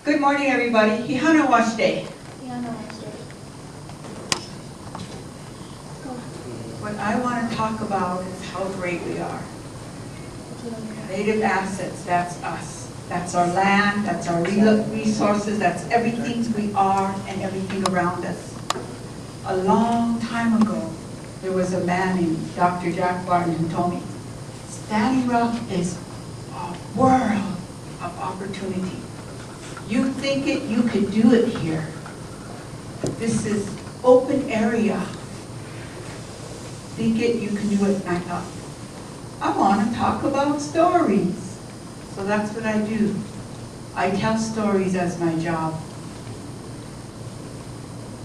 Good morning, everybody. Hihana Wash Day. What I want to talk about is how great we are. Native assets, that's us. That's our land, that's our resources, that's everything we are and everything around us. A long time ago, there was a man named Dr. Jack Barton who told me, Standing Rock is a world of opportunity. You think it, you could do it here. This is open area. Think it, you can do it. And I thought, I want to talk about stories. So that's what I do. I tell stories as my job.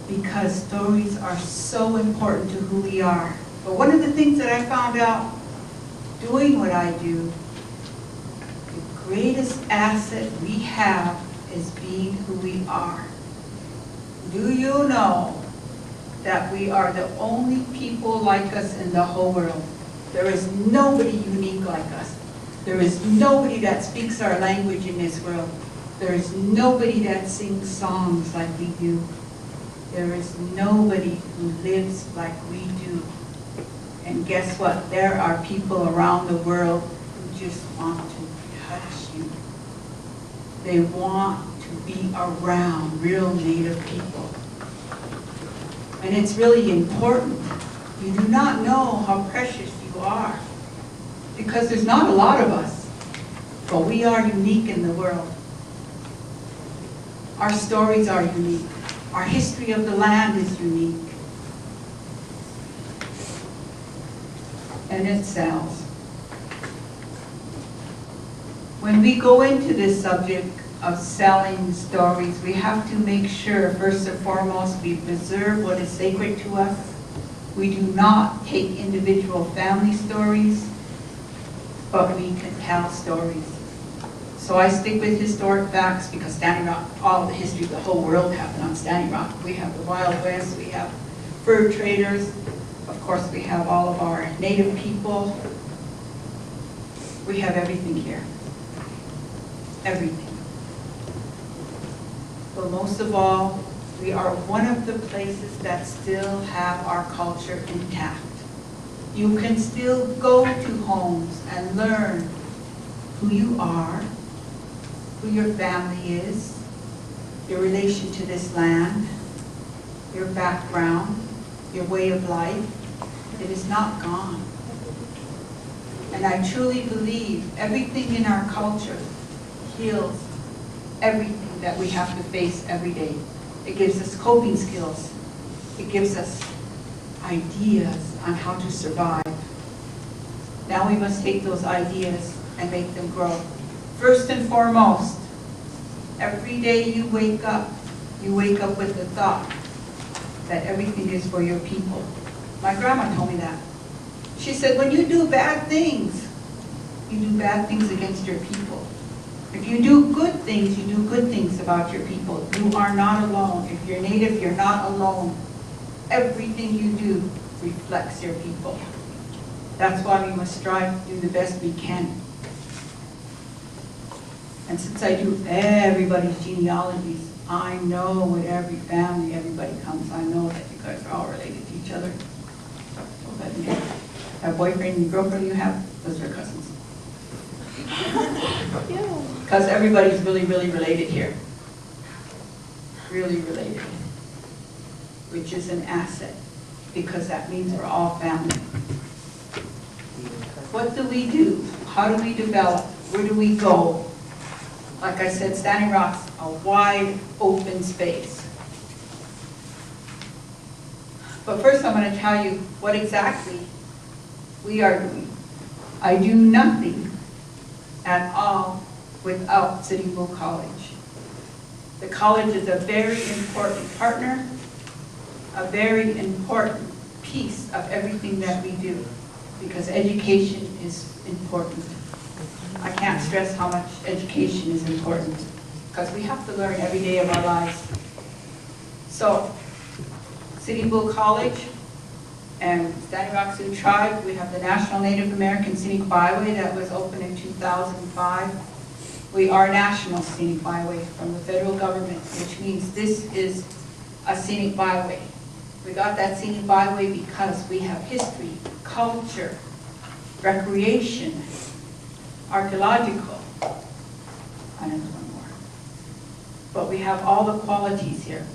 Because stories are so important to who we are. But one of the things that I found out doing what I do, the greatest asset we have is being who we are. Do you know that we are the only people like us in the whole world? There is nobody unique like us. There is nobody that speaks our language in this world. There is nobody that sings songs like we do. There is nobody who lives like we do. And guess what? There are people around the world who just want to touch you. They want to be around real Native people. And it's really important. You do not know how precious you are. Because there's not a lot of us. But we are unique in the world. Our stories are unique. Our history of the land is unique. And it sells. When we go into this subject of selling stories, we have to make sure, first and foremost, we preserve what is sacred to us. We do not take individual family stories, but we can tell stories. So I stick with historic facts because Standing Rock, all the history of the whole world happened on Standing Rock. We have the Wild West, we have fur traders, of course we have all of our Native people. We have everything here. Everything. But most of all, we are one of the places that still have our culture intact. You can still go to homes and learn who you are, who your family is, your relation to this land, your background, your way of life. It is not gone. And I truly believe everything in our culture heals everything that we have to face every day. It gives us coping skills. It gives us ideas on how to survive. Now we must take those ideas and make them grow. First and foremost, every day you wake up with the thought that everything is for your people. My grandma told me that. She said, when you do bad things, you do bad things against your people. If you do good things, you do good things about your people. You are not alone. If you're Native, you're not alone. Everything you do reflects your people. That's why we must strive to do the best we can. And since I do everybody's genealogies, I know with every family, everybody comes. I know that you guys are all related to each other. So that boyfriend and girlfriend you have, those are cousins. Because everybody's really, really related here. Really related. Which is an asset, because that means we're all family. What do we do? How do we develop? Where do we go? Like I said, Standing Rock's a wide open space. But first I'm going to tell you what exactly we are doing. I do nothing at all without Sitting Bull College. The college is a very important partner, a very important piece of everything that we do, because education is important. I can't stress how much education is important, because we have to learn every day of our lives. So, Sitting Bull College and Standing Rock Sioux Tribe, we have the National Native American Scenic Byway that was opened in 2005. We are national scenic byway from the federal government, which means this is a scenic byway. We got that scenic byway because we have history, culture, recreation, archaeological, and there's one more. But we have all the qualities here.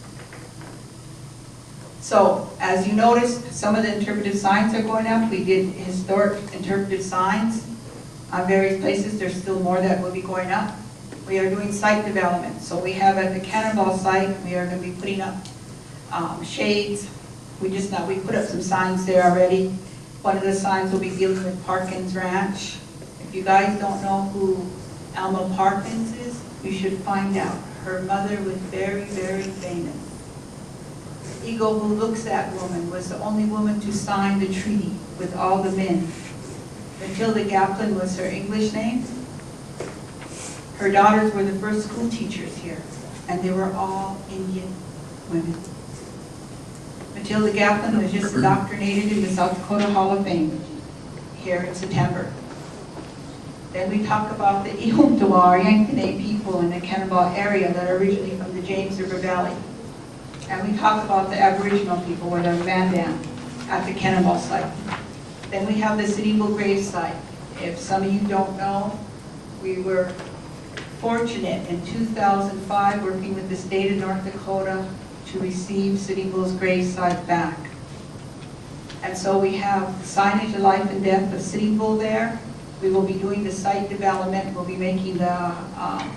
So, as you noticed, some of the interpretive signs are going up. We did historic interpretive signs on various places. There's still more that will be going up. We are doing site development. So we have at the Cannonball site, we are going to be putting up shades. We put up some signs there already. One of the signs will be dealing with Parkins Ranch. If you guys don't know who Alma Parkins is, you should find out. Her mother was very, very famous. Eagle Who Looks At Woman was the only woman to sign the treaty with all the men. Matilda Gaplin was her English name. Her daughters were the first school teachers here, and they were all Indian women. Matilda Gaplin was just indoctrinated in the South Dakota Hall of Fame here in September. Then we talk about the Ihuntawar Yanktonai people in the Cannonball area that are originally from the James River Valley. And we talk about the Aboriginal people, or the Mandan, at the Cannonball site. Then we have the Sitting Bull grave site. If some of you don't know, we were fortunate in 2005 working with the state of North Dakota to receive Sitting Bull's grave site back. And so we have signage of life and death of Sitting Bull there. We will be doing the site development. We'll be making the,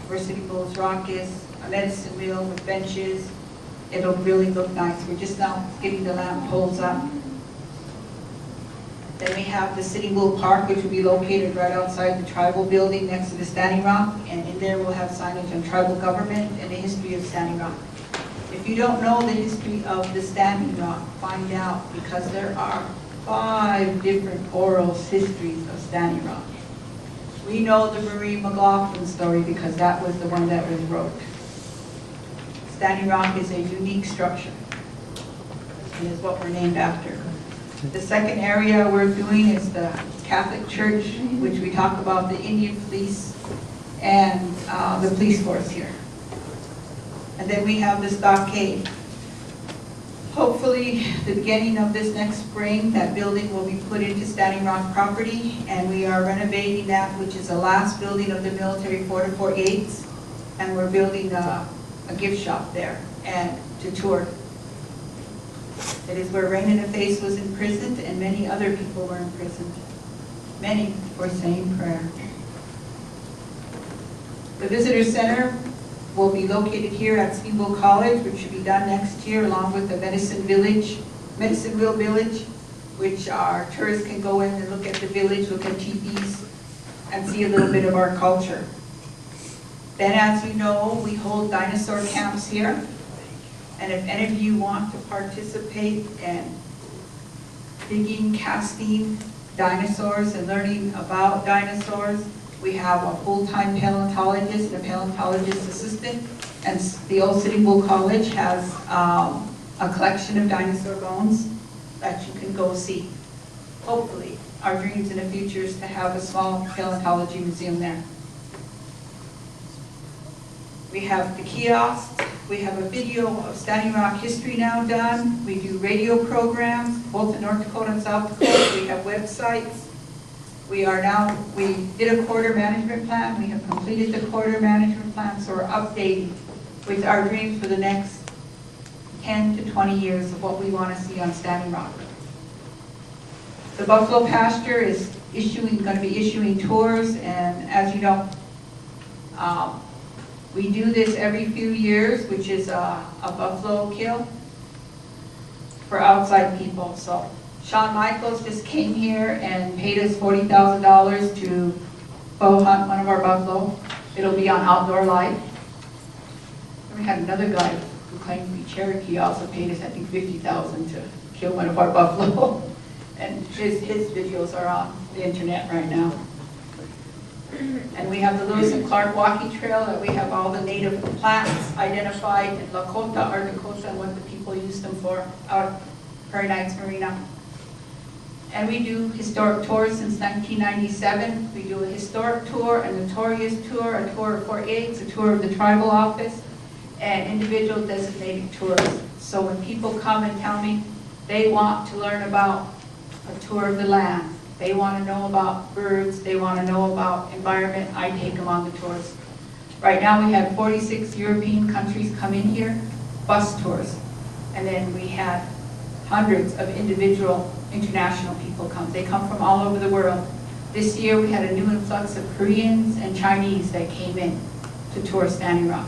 where Sitting Bull's rock is, a medicine wheel with benches. It'll really look nice. We're just now getting the lamp poles up. Then we have the Sitting Bull Park, which will be located right outside the tribal building next to the Standing Rock. And in there we'll have signage on tribal government and the history of Standing Rock. If you don't know the history of the Standing Rock, find out, because there are 5 different oral histories of Standing Rock. We know the Marie McLaughlin story because that was the one that was wrote. Standing Rock is a unique structure. It is what we're named after. The second area we're doing is the Catholic Church, which we talk about the Indian police and the police force here. And then we have the stockade. Hopefully, the beginning of this next spring, that building will be put into Standing Rock property, and we are renovating that, which is the last building of the military fort of Fort Yates, and we're building a gift shop there and to tour. It is where Rain in the Face was imprisoned, and many other people were imprisoned. Many for saying prayer. The Visitor Center will be located here at Steamboat College, which should be done next year, along with the Medicine Wheel Village, which our tourists can go in and look at the village, look at teepees, and see a little bit of our culture. Then, as you know, we hold dinosaur camps here. And if any of you want to participate in digging, casting dinosaurs and learning about dinosaurs, we have a full-time paleontologist and a paleontologist assistant. And the old Sitting Bull College has a collection of dinosaur bones that you can go see. Hopefully, our dreams in the future is to have a small paleontology museum there. We have the kiosks. We have a video of Standing Rock history now done. We do radio programs, both in North Dakota and South Dakota. We have websites. We did a quarter management plan. We have completed the quarter management plan, so we're updating with our dreams for the next 10 to 20 years of what we want to see on Standing Rock. The Buffalo Pasture is going to be issuing tours, and as you know, we do this every few years, which is a buffalo kill for outside people. So Shawn Michaels just came here and paid us $40,000 to bow hunt one of our buffalo. It'll be on Outdoor Life. And we had another guy who claimed to be Cherokee, also paid us, I think, $50,000 to kill one of our buffalo. And his videos are on the internet right now. And we have the Lewis and Clark walking trail, that we have all the native plants identified in Lakota or Dakota and what the people use them for out at Prairie Knights Marina. And we do historic tours since 1997. We do a historic tour, a notorious tour, a tour of Fort Yates, a tour of the tribal office, and individual designated tours. So when people come and tell me they want to learn about a tour of the land, they want to know about birds, they want to know about environment, I take them on the tours. Right now we had 46 European countries come in here, bus tours. And then we had hundreds of individual international people come. They come from all over the world. This year we had a new influx of Koreans and Chinese that came in to tour Standing Rock.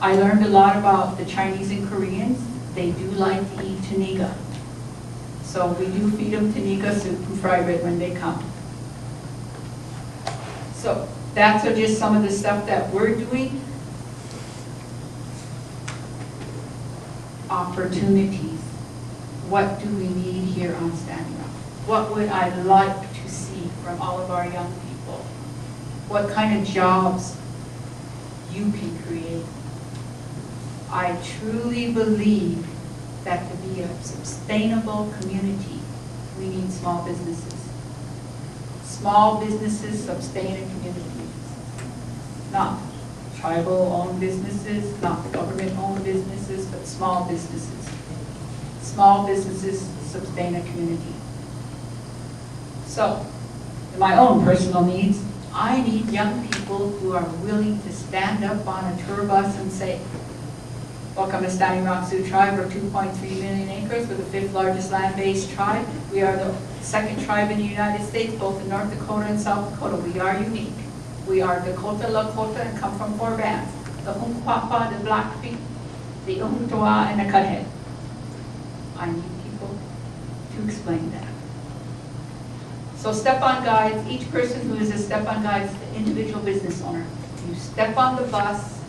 I learned a lot about the Chinese and Koreans. They do like to eat taniga. So we do feed them taniga soup and fried bread when they come. So that's just some of the stuff that we're doing. Opportunities. What do we need here on Standing Rock? What would I like to see from all of our young people? What kind of jobs you can create? I truly believe that to be a sustainable community, we need small businesses. Small businesses sustain a community. Not tribal-owned businesses, not government-owned businesses, but small businesses. Small businesses sustain a community. So, in my own personal needs, I need young people who are willing to stand up on a tour bus and say, welcome to Standing Rock Sioux Tribe. We're 2.3 million acres. We're the 5th largest land-based tribe. We are the 2nd tribe in the United States, both in North Dakota and South Dakota. We are unique. We are Dakota, Lakota, and come from 4 bands. The Hunkpapa, the Blackfeet, the Umptawa, and the Cuthead. I need people to explain that. So step-on guides, each person who is a step-on guide is the individual business owner. You step on the bus,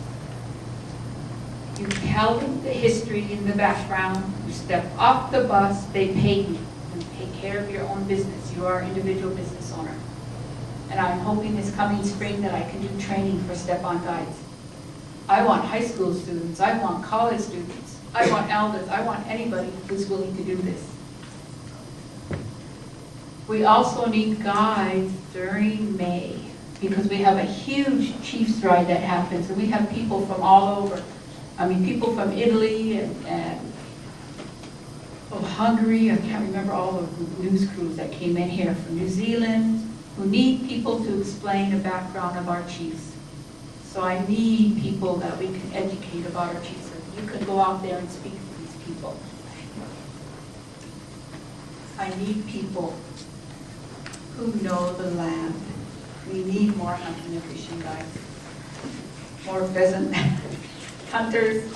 you tell them the history in the background, you step off the bus, they pay you. You take care of your own business. You are an individual business owner. And I'm hoping this coming spring that I can do training for step-on guides. I want high school students, I want college students, I want elders, I want anybody who's willing to do this. We also need guides during May because we have a huge Chiefs ride that happens, and we have people from all over. I mean, people from Italy and Hungary, I can't remember all the news crews that came in here, from New Zealand, who need people to explain the background of our chiefs. So I need people that we can educate about our chiefs. You can go out there and speak to these people. I need people who know the land. We need more hunting and fishing guides, more pheasant hunters.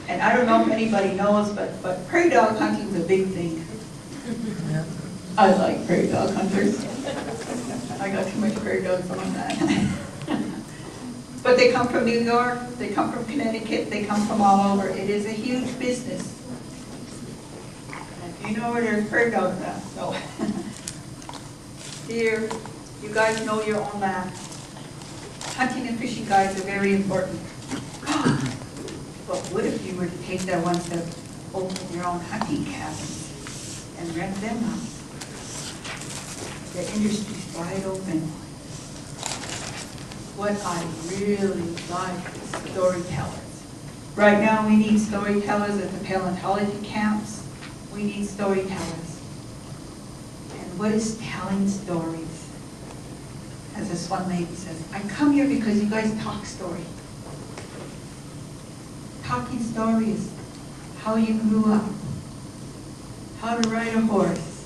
And I don't know if anybody knows, but prairie dog hunting is a big thing. Yeah. I like prairie dog hunters. I got too much prairie dogs on that. But they come from New York, they come from Connecticut, they come from all over. It is a huge business. And you know where there's prairie dogs at, so. Here, you guys know your own land. Hunting and fishing guides are very important. But what if you were to take that one step, open your own hunting cabins and rent them out? The industry's wide open. What I really like is storytellers. Right now we need storytellers at the paleontology camps. We need storytellers. And what is telling stories? As this one lady says, I come here because you guys talk story. Talking stories, how you grew up, how to ride a horse,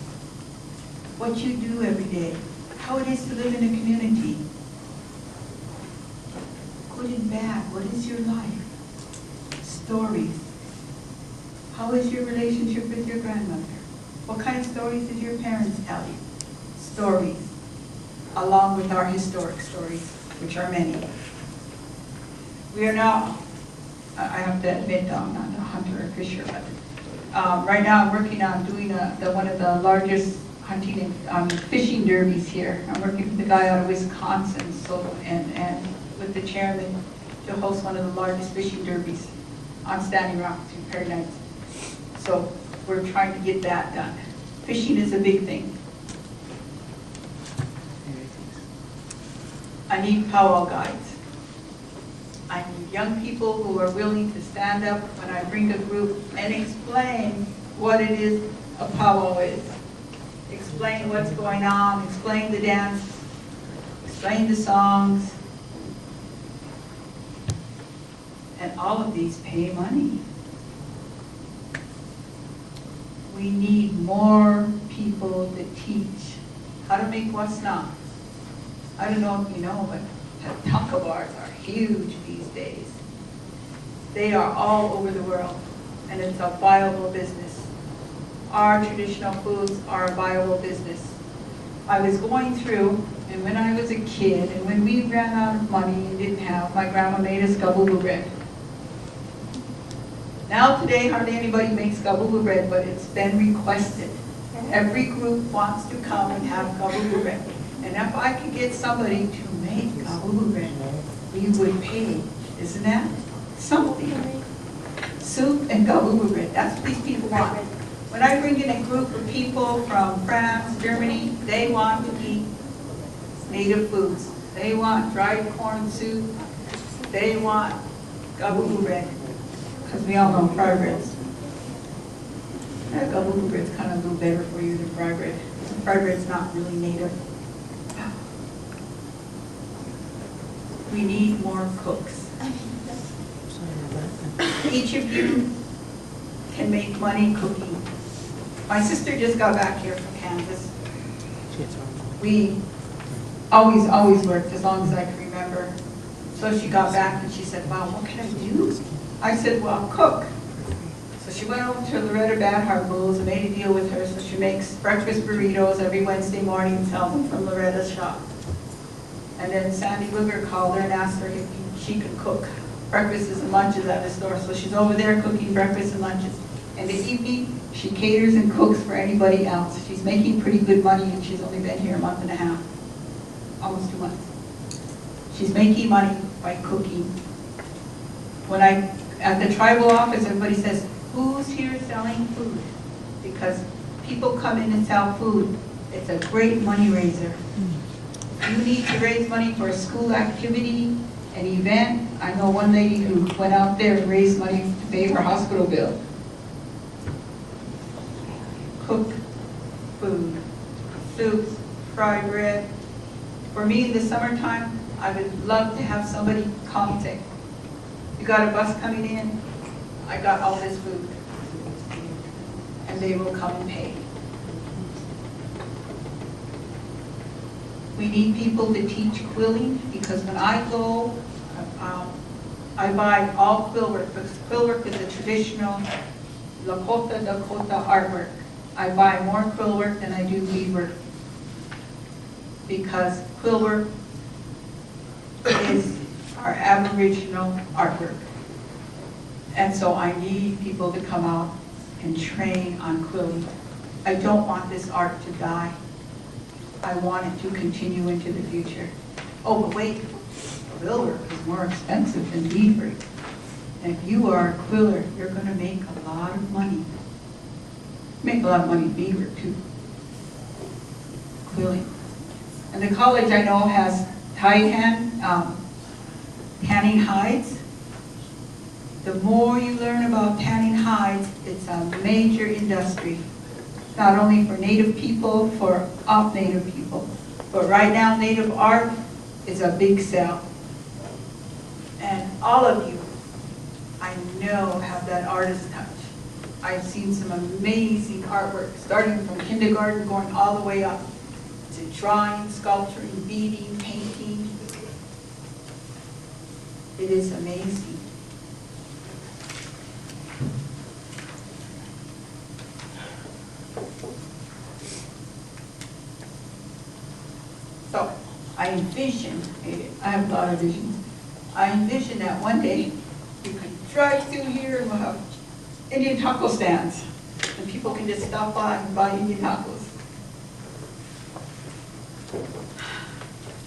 what you do every day, how it is to live in a community. Good and bad, what is your life? Stories. How is your relationship with your grandmother? What kind of stories did your parents tell you? Stories, along with our historic stories, which are many. We are now, I have to admit, I'm not a hunter or fisher, but right now I'm working on doing one of the largest hunting and fishing derbies here. I'm working with the guy out of Wisconsin, and with the chairman to host one of the largest fishing derbies on Standing Rock through Prairie Nights. So we're trying to get that done. Fishing is a big thing. I need powwow guides. I need young people who are willing to stand up when I bring a group and explain what it is a powwow is. Explain what's going on, explain the dance, explain the songs. And all of these pay money. We need more people to teach how to make wasna. I don't know if you know, but taco bars are huge these days. They are all over the world, and it's a viable business. Our traditional foods are a viable business. I was going through, and when I was a kid, and when we ran out of money and didn't have, my grandma made us gabubu bread. Now today, hardly anybody makes gabubu bread, but it's been requested. Every group wants to come and have gabubu bread. And if I could get somebody to make gabubu bread, we would pay, isn't that something? Soup and gabubu bread, that's what these people want. When I bring in a group of people from France, Germany, they want to eat native foods. They want dried corn soup. They want gabubu bread. Because we all know fried breads. That gabubu bread's kind of a little better for you than fried bread. Fried bread's not really native. We need more cooks. Each of you can make money cooking. My sister just got back here from Kansas. We always worked as long as I can remember. So she got back and she said, wow, what can I do? I said, well, cook. So she went over to Loretta Bad Heart Bulls and made a deal with her. So she makes breakfast burritos every Wednesday morning and sells them from Loretta's shop. And then Sandy Wigger called her and asked her if she could cook breakfasts and lunches at the store. So she's over there cooking breakfasts and lunches. And the evening, she caters and cooks for anybody else. She's making pretty good money, and she's only been here a month and a half, almost 2 months. She's making money by cooking. When at the tribal office, everybody says, who's here selling food? Because people come in and sell food. It's a great money raiser. You need to raise money for a school activity, an event. I know one lady who went out there and raised money to pay her hospital bill. Cook food, soups, fried bread. For me in the summertime, I would love to have somebody call and say, you got a bus coming in? I got all this food. And they will come and pay. We need people to teach quilling, because when I go, I buy all quill work, because quill work is a traditional Lakota, Dakota artwork. I buy more quill work than I do bead work, because quill work is our Aboriginal artwork. And so I need people to come out and train on quilling. I don't want this art to die. I want it to continue into the future. Oh, but wait, quill work is more expensive than beadwork. And if you are a quiller, you're going to make a lot of money. Make a lot of money in beadwork too. Quilling. And the college I know has tanning hides. The more you learn about tanning hides, it's a major industry. Not only for Native people, for off-Native people. But right now, Native art is a big sell. And all of you, I know, have that artist touch. I've seen some amazing artwork, starting from kindergarten, going all the way up to drawing, sculpturing, beading, painting. It is amazing. So, I envision, I have a lot of visions, I envision that one day you can drive through here and we'll have Indian taco stands, and people can just stop by and buy Indian tacos.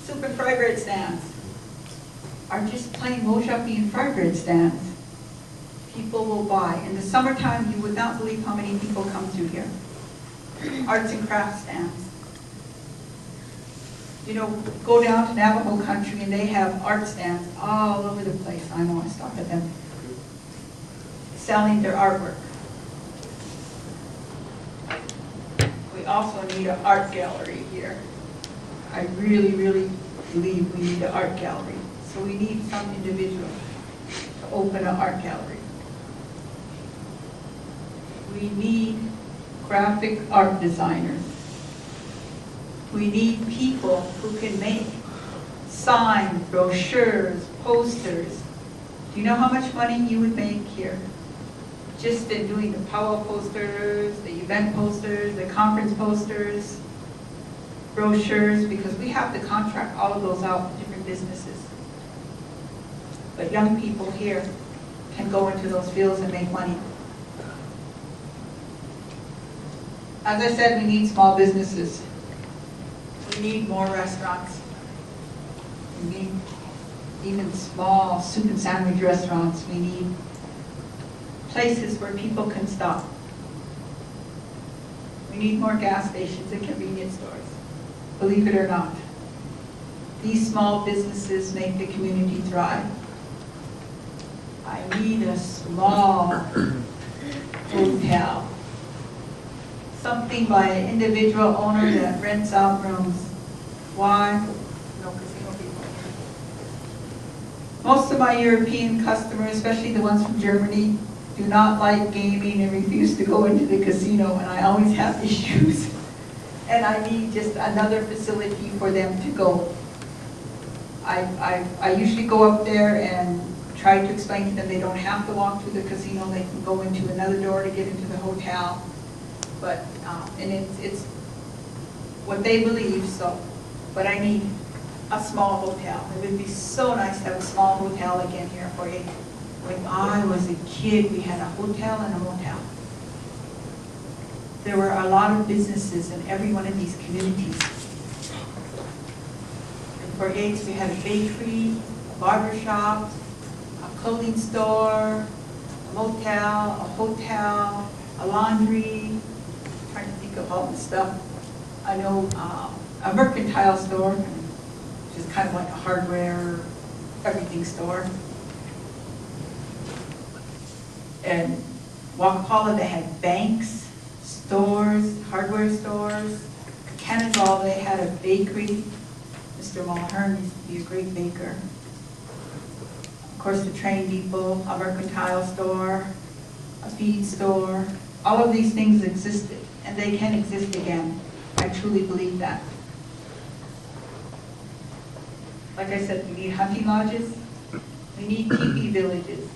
Soup and fried bread stands are just plain moshapi and fried bread stands. People will buy. In the summertime, you would not believe how many people come through here. arts and crafts stands. You know, go down to Navajo country and they have art stands all over the place. I know, I stop at them, selling their artwork. We also need an art gallery here. I really, really believe we need an art gallery. So we need some individual to open an art gallery. We need graphic art designers. We need people who can make signs, brochures, posters. Do you know how much money you would make here? Just in doing the powwow posters, the event posters, the conference posters, brochures, because we have to contract all of those out to different businesses. But young people here can go into those fields and make money. As I said, we need small businesses. We need more restaurants. We need even small soup and sandwich restaurants. We need places where people can stop. We need more gas stations and convenience stores, believe it or not. These small businesses make the community thrive. I need a small hotel. Something by an individual owner that rents out rooms. Why? No casino people. Most of my European customers, especially the ones from Germany, do not like gaming and refuse to go into the casino, and I always have issues. And I need just another facility for them to go. I usually go up there and try to explain to them they don't have to walk through the casino, they can go into another door to get into the hotel. But, and it's what they believe, so, but I need a small hotel. It would be so nice to have a small hotel again here for you. When I was a kid, we had a hotel and a motel. There were a lot of businesses in every one of these communities. In Fort Yates, we had a bakery, a barber shop, a clothing store, a motel, a hotel, a laundry. I'm trying to think of all the stuff. I know a mercantile store, which is kind of like a hardware, everything store. And Wakapala, they had banks, stores, hardware stores. Cannondale, they had a bakery. Mr. Mulhern used to be a great baker. Of course, the train depot, a mercantile store, a feed store. All of these things existed, and they can exist again. I truly believe that. Like I said, we need hunting lodges. We need teepee villages.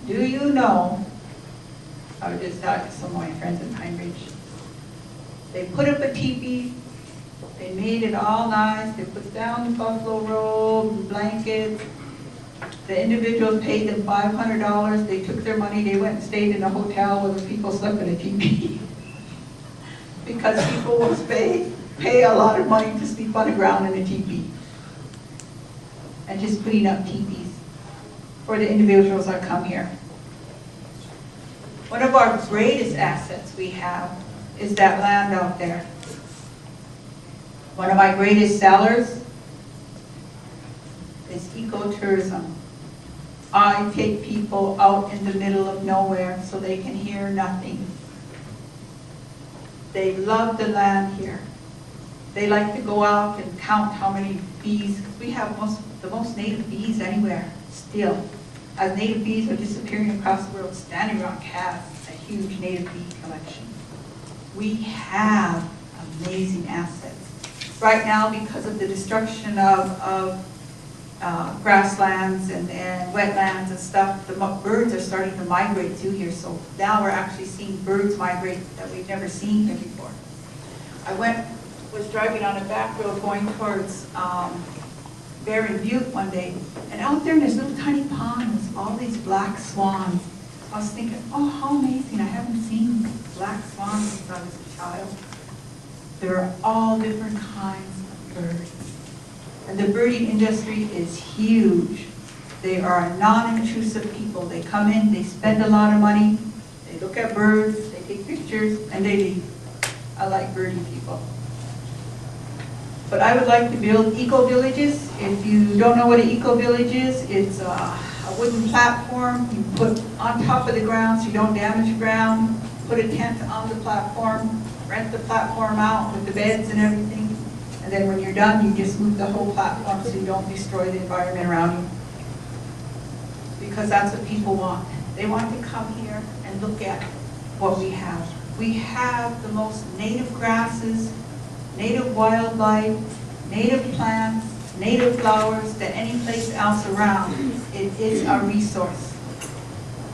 Do you know, I was just talking to some of my friends in Pine Ridge. They put up a teepee, they made it all nice, they put down the buffalo robe, blankets. The individuals paid them $500, they took their money, they went and stayed in a hotel where the people slept in a teepee. Because people will pay a lot of money to sleep on the ground in a teepee. And just putting up teepees for the individuals that come here. One of our greatest assets we have is that land out there. One of my greatest sellers is ecotourism. I take people out in the middle of nowhere so they can hear nothing. They love the land here. They like to go out and count how many bees. We have the most native bees anywhere still. As native bees are disappearing across the world, Standing Rock has a huge native bee collection. We have amazing assets. Right now, because of the destruction of grasslands and wetlands and stuff, the birds are starting to migrate through here. So now we're actually seeing birds migrate that we've never seen here before. I was driving on a back road going towards Barren Butte one day, and out there in this little tiny pond was all these black swans. I was thinking, oh, how amazing, I haven't seen black swans since I was a child. There are all different kinds of birds. And the birding industry is huge. They are a non-intrusive people. They come in, they spend a lot of money, they look at birds, they take pictures, and they leave. I like birdie people. But I would like to build eco-villages. If you don't know what an eco-village is, it's a wooden platform you put on top of the ground so you don't damage the ground. Put a tent on the platform, rent the platform out with the beds and everything. And then when you're done, you just move the whole platform so you don't destroy the environment around you. Because that's what people want. They want to come here and look at what we have. We have the most native grasses, native wildlife, native plants, native flowers than any place else around. It is a resource.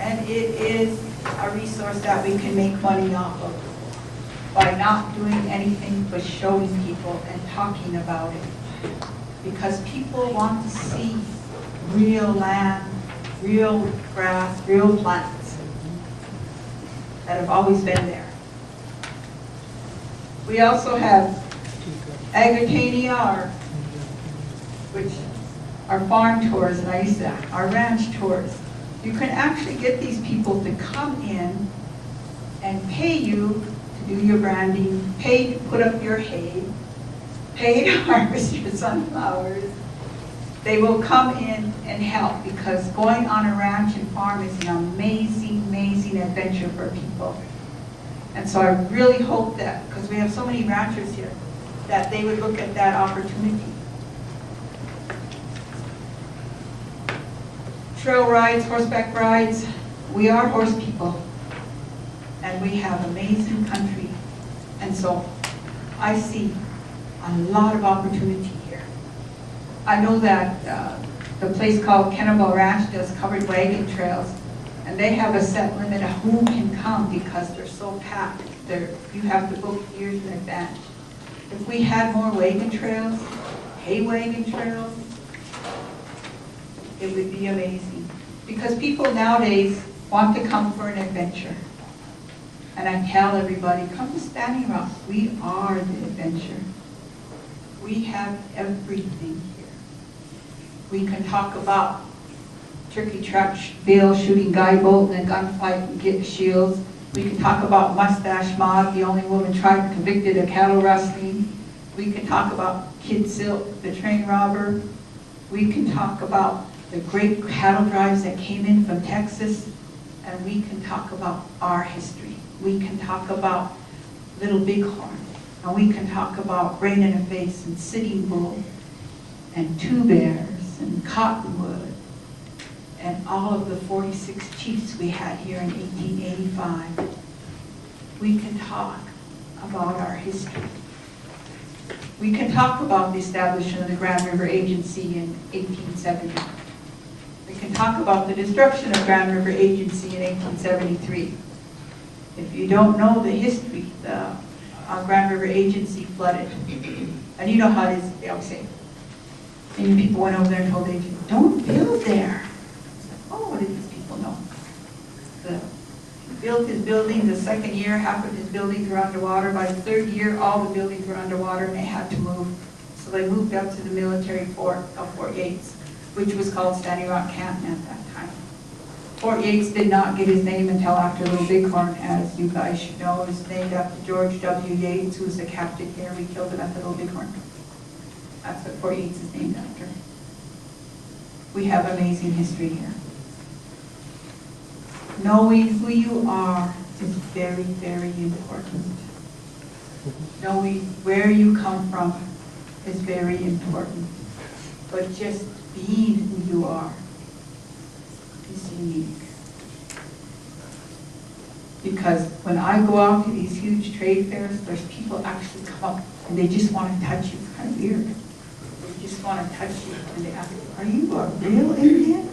And it is a resource that we can make money off of by not doing anything but showing people and talking about it. Because people want to see real land, real grass, real plants that have always been there. We also have Agritania, which are farm tours, and I used to, our ranch tours. You can actually get these people to come in and pay you to do your branding, pay to put up your hay, pay to harvest your sunflowers. They will come in and help, because going on a ranch and farm is an amazing, amazing adventure for people. And so I really hope that, because we have so many ranchers here, that they would look at that opportunity. Trail rides, horseback rides, we are horse people, and we have amazing country. And so I see a lot of opportunity here. I know that the place called Kenneball Ranch does covered wagon trails, and they have a set limit of who can come because they're so packed. You have to book years in advance. If we had more wagon trails, hay wagon trails, it would be amazing. Because people nowadays want to come for an adventure. And I tell everybody, come to Standing Rock. We are the adventure. We have everything here. We can talk about turkey trap bill, shooting Guy Bolton and gunfight and get shields. We can talk about Mustache Maud, the only woman tried convicted of cattle rustling. We can talk about Kid Silk, the train robber. We can talk about the great cattle drives that came in from Texas. And we can talk about our history. We can talk about Little Bighorn. And we can talk about Rain in the Face and Sitting Bull and Two Bears and Cottonwood and all of the 46 chiefs we had here in 1885. We can talk about our history. We can talk about the establishment of the Grand River Agency in 1870. We can talk about the destruction of Grand River Agency in 1873. If you don't know the history, the Grand River Agency flooded. And you know how it is, they always say. And people went over there and told the agent, don't build there. Oh, what did these people know? He built his building the second year, half of his buildings were underwater. By the third year, all the buildings were underwater and they had to move. So they moved up to the military fort of Fort Yates, which was called Standing Rock Canton at that time. Fort Yates did not get his name until after Little Bighorn, as you guys should know. It was named after George W. Yates, who was the captain here. We killed him at the Little Bighorn. That's what Fort Yates is named after. We have amazing history here. Knowing who you are is very, very important. Knowing where you come from is very important. But just being who you are is unique. Because when I go out to these huge trade fairs, there's people actually come up and they just want to touch you. It's kind of weird. They just want to touch you and they ask, are you a real Indian?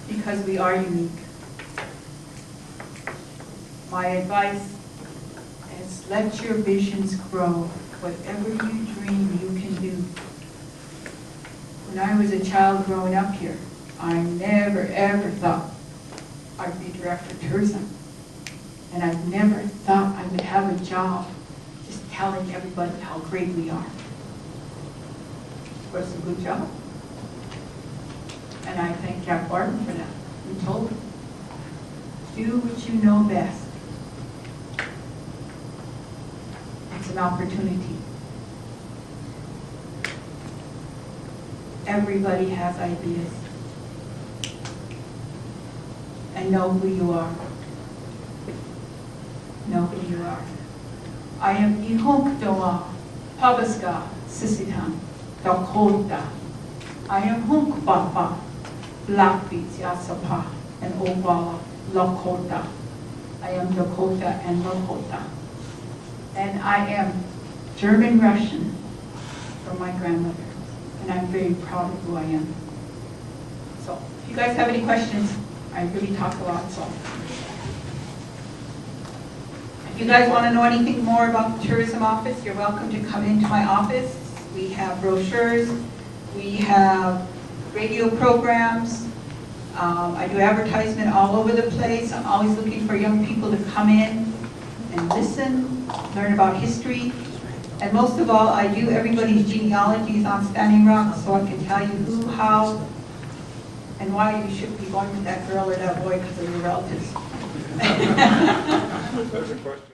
Because we are unique. My advice is let your visions grow. Whatever you dream, you can do. When I was a child growing up here, I never ever thought I'd be director of tourism. And I never thought I would have a job just telling everybody how great we are. But it's a good job. And I thank Jack Barton for that. He told me, do what you know best. an opportunity. Everybody has ideas. And know who you are. Know who you are. I am Ihonk Doa, Pabaska, Sisitan, Dakota. I am Hunk Papa, Blackfeet, Yasapa, and Obala, Lakota. I am Dakota and Lakota. And I am German Russian from my grandmother. And I'm very proud of who I am. So, if you guys have any questions, I really talk a lot, so. If you guys want to know anything more about the tourism office, you're welcome to come into my office. We have brochures, we have radio programs. I do advertisement all over the place. I'm always looking for young people to come in and listen, learn about history. And most of all, I do everybody's genealogies on Standing Rock so I can tell you who, how, and why you should be going with that girl or that boy because of your relatives. That's a question.